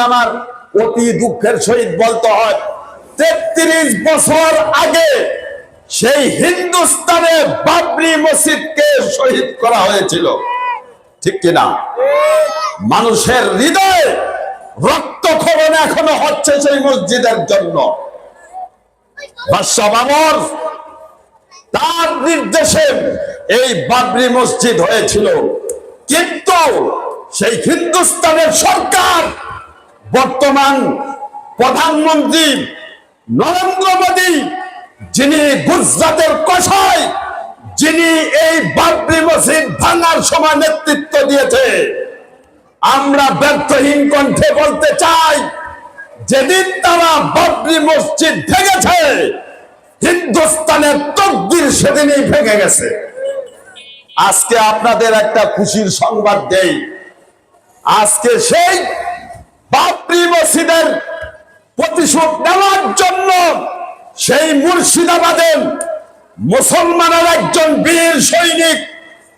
আমার অতি দুঃখের সহিত বলতে হয় 33 বছর আগে সেই হিন্দুস্তানে বাবরি মসজিদকে শহীদ করা হয়েছিল, ঠিক কিনা? মানুষের হৃদয়ে রক্তক্ষরণ এখনো হচ্ছে সেই মসজিদের জন্য। বাদশাহ বাবর তার নির্দেশে এই বাবরি মসজিদ হয়েছিল, কিন্তু সেই হিন্দুস্তানের সরকার বর্তমান প্রধানমন্ত্রী নরেন্দ্র মোদী, যিনি গুজরাটের কসাই, যিনি এই বাবরি মসজিদ ভাঙার সময় নেতৃত্ব দিয়েছে, আমরা ব্যর্থহীন কণ্ঠে বলতে চাই, যেদিন তারা বাবরি মসজিদ ভেঙেছে হিন্দুস্তানের তকদির সেদিনই ভেঙে গেছে। আজকে আপনাদের একটা খুশির সংবাদ দেই, আজকে সেই বাবরি মসজিদের প্রতিশোধ নেওয়ার জন্য সেই মুর্শিদাবাদের মুসলমানের একজন বীর সৈনিক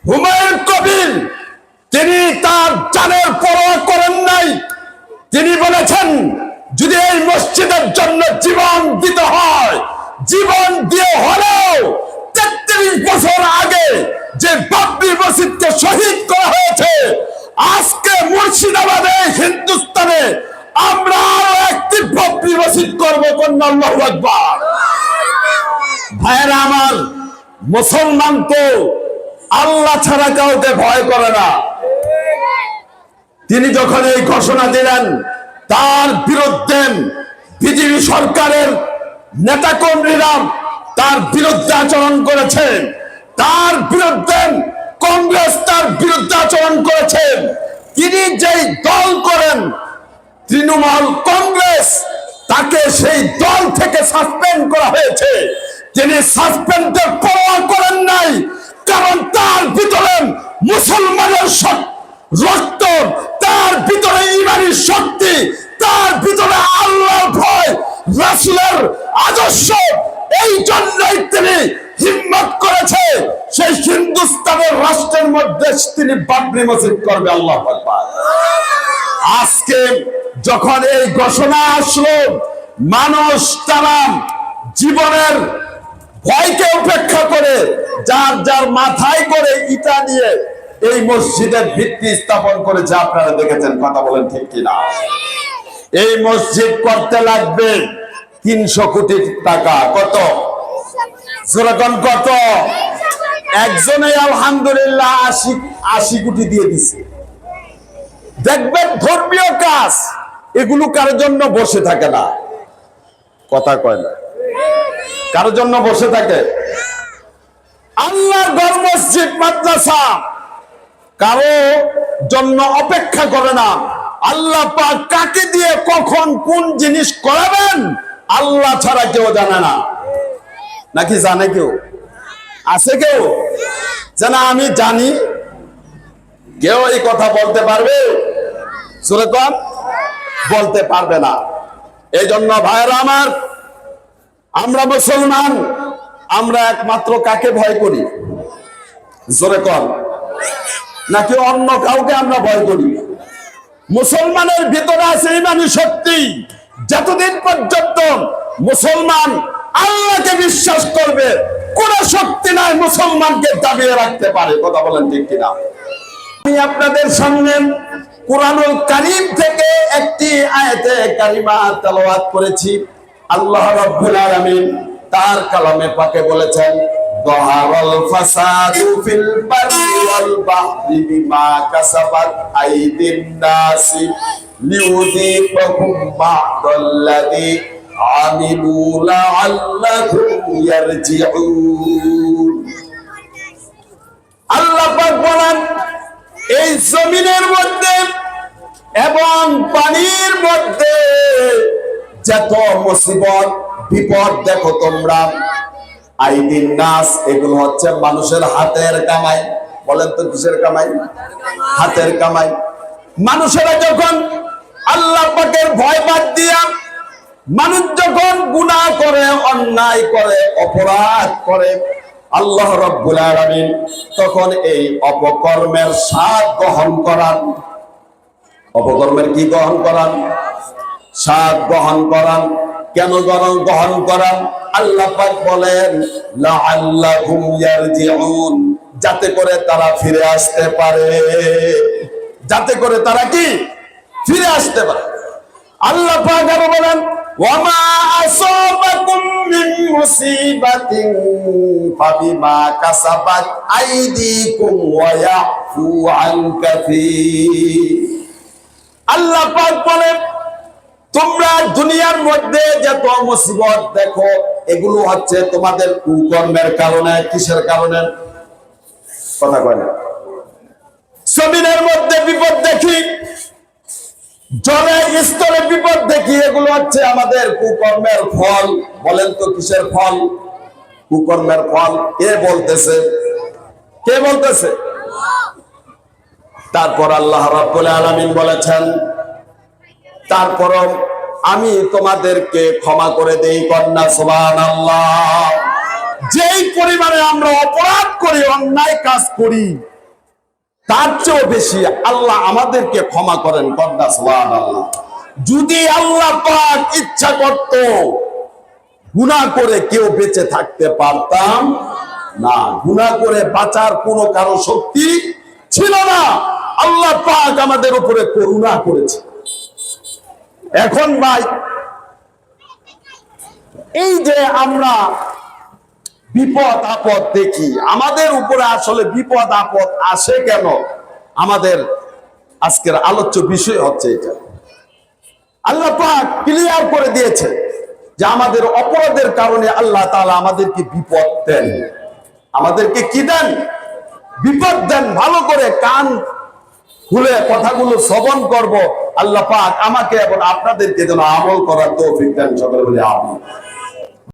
হুমায়ুন কবির, তিনি তার জানের পরোয়া করেন নাই। তিনি বলেছেন, যদি এই মসজিদের জন্য জীবন দিতে হয়, জীবন দিয়ে হলেও 33 বছর আগে যে বাবরি মসজিদকে শহীদ করা হয়েছে, আজকে মুর্শিদাবাদে হিন্দুস্তানে আমরা আরো একটি বাবরি মসজিদ করবো। কন্যা আল্লাহু আকবার। ভাইয়েরা আমার, মুসলমান তো আল্লাহ ছাড়া কাউকে ভয় করে না। তিনি যখন এই ঘোষণা দিলেন, তার বিরুদ্ধে বিজেপি সরকারের নেতাকর্মীরা তার বিরুদ্ধে আচরণ করেছেন, তার বিরুদ্ধে কংগ্রেস তার বিরুদ্ধে আচরণ করেছেন। তিনি যেই দল করেন তৃণমূল কংগ্রেস, তাকে সেই দল থেকে সাসপেন্ড করা হয়েছে। তিনি সাসপেন্ডের পরোয়া করেন নাই, কারণ তার ভিতরে মুসলমানের রক্ত, তার ভিতরে ইমানি শক্তি, তার ভিতরে আল্লাহর ভয়, রাসূলের আদর্শ। এই জন্যই তিনি হিম্মত করেছে সেই হিন্দুস্তানের রাষ্ট্রের মধ্যে তিনি বাবরি মসজিদ করবে। আল্লাহু আকবার। আজকে যখন এই ঘোষণা আসলো, মানুষ তারা জীবনের ভয়কে উপেক্ষা করে যার যার মাথায় করে ইটা নিয়ে এই মসজিদের ভিত্তি স্থাপন করেছে। আপনারা দেখেছেন, কথা বলেন ঠিক কিনা? এই মসজিদ করতে লাগবে 300 কোটি টাকা। কত? যেরকম কত? একজনে আলহামদুলিল্লাহ 80 কোটি দিয়ে দিছে। দেখবেন ধর্মীয় কাজ এগুলো কারোর জন্য বসে থাকে না, কথা কয় না, কারোর জন্য বসে থাকে। আল্লাহর ঘর মসজিদ মাদ্রাসা কারো জন্য অপেক্ষা করে না। আল্লাহ পাক কাকে দিয়ে কখন কোন জিনিস করাবেন আল্লাহ ছাড়া কেউ জানে না। নাকি জানে কেউ? আছে কেউ জানা? আমি জানি, কেউ এই কথা বলতে পারবে? সুরেকম বলতে পারবে না। এই জন্য ভাইয়েরা আমার, আমরা মুসলমান, আমরা একমাত্র কাকে ভয় করি? জোরে কর। নাকি অন্য কাউকে আমরা ভয় করি? মুসলমানের ভিতরে আছে ইমানি শক্তি। যতদিন পর্যন্ত মুসলমান আল্লাহকে বিশ্বাস করবে, কোন শক্তি নাই মুসলমানকে দাবিয়ে রাখতে পারে। কথা বলেন ঠিক কিনা? আমি আপনাদের সামনে কুরআনুল কারীম থেকে একটি আয়াতে কারিমা তেলাওয়াত করেছি। আল্লাহ রাব্বুল আলামিন তার কালামে পাকে বলেছেন, যাহারাল ফাসাদু ফিল বাররি ওয়াল বাহরি বিমা কাসাবাত আইদিন নাসি লিউযীকাহুম বা'দাল্লাযী আমিলু লাআল্লাহুম ইয়ারজিউন। আল্লাহ পাক বলেন, এই জমিনের মধ্যে এবং পানির মধ্যে যত মুসিবত বিপদ দেখো তোমরা, আইদিন নাস, এগুলো হচ্ছে মানুষের হাতের কামাই। বলেন তো কিসের কামাই? হাতের কামাই। মানুষেরা যখন আল্লাহ পাকের ভয় বাদ দিয়া মানুষ যখন গুনাহ করে, অন্যায় করে, অপরাধ করে, আল্লাহ রাব্বুল আলামিন তখন এই অপকর্মের স্বাদ গ্রহণ করান। অপকর্মের কি গ্রহণ করান? স্বাদ গ্রহণ করান। কেন গ্রহণ করান? আল্লাহ পাক বলেন লাআল্লাহুম ইয়ারজিউন, যাতে করে তারা ফিরে আসতে পারে, যাতে করে তারা কি ফিরে আসতে পারে। আল্লাহ পাক আরো বলেন ওয়ামা আসাবাকুম মিন মুসিবাতিন ফাবিমা কাসাবাত আইদিকুম ওয়া ইয়াফু আন কাসীর। আল্লাহ পাক বলেন তোমরা দুনিয়ার মধ্যে যত মুসিবত দেখো এগুলো হচ্ছে তোমাদের কুকর্মের কারণে। কিসের কারণে? কথা কয় না। জমিনের মধ্যে বিপদ দেখি, জলে স্থলে বিপদ দেখি, এগুলো হচ্ছে আমাদের কুকর্মের ফল। বলেন তো কিসের ফল? কুকর্মের ফল। কে বলতেছে? কে বলতেছে? তারপর আল্লাহ রাব্বুল আলামিন বলেছেন তারপর আমি তোমাদেরকে ক্ষমা করে দেই। কন্যা সুবহানাল্লাহ। যেই পরিমাণে আমরা অপরাধ করি, অন্যায় কাজ করি, তার চেয়েও বেশি আল্লাহ আমাদেরকে ক্ষমা করেন। কন্যা সুবহানাল্লাহ। যদি আল্লাহ পাক ইচ্ছা করত গুনাহ করে কেউ বেঁচে থাকতে পারতাম না। গুনাহ করে বাঁচার কোনো কারো শক্তি ছিল না। আল্লাহ পাক আমাদের উপরে করুণা করেছে। এখন ভাই এই যে আমরা বিপদ আপদ দেখি, আমাদের উপরে আসলে বিপদ আপদ আসে কেন? আমাদের আজকের আলোচ্য বিষয় হচ্ছে এটা। আল্লাহ পাক ক্লিয়ার করে দিয়েছে যে আমাদের অপরাধের কারণে আল্লাহ তাআলা আমাদেরকে বিপদ দেন। আমাদেরকে কি দেন? বিপদ দেন। ভালো করে কান খুলে কথাগুলো শ্রবণ করব। আল্লাহ পাক আমাকে এবং আপনাদেরকে যেন আমল করার তৌফিক দেন। সকলে বলি আমিন।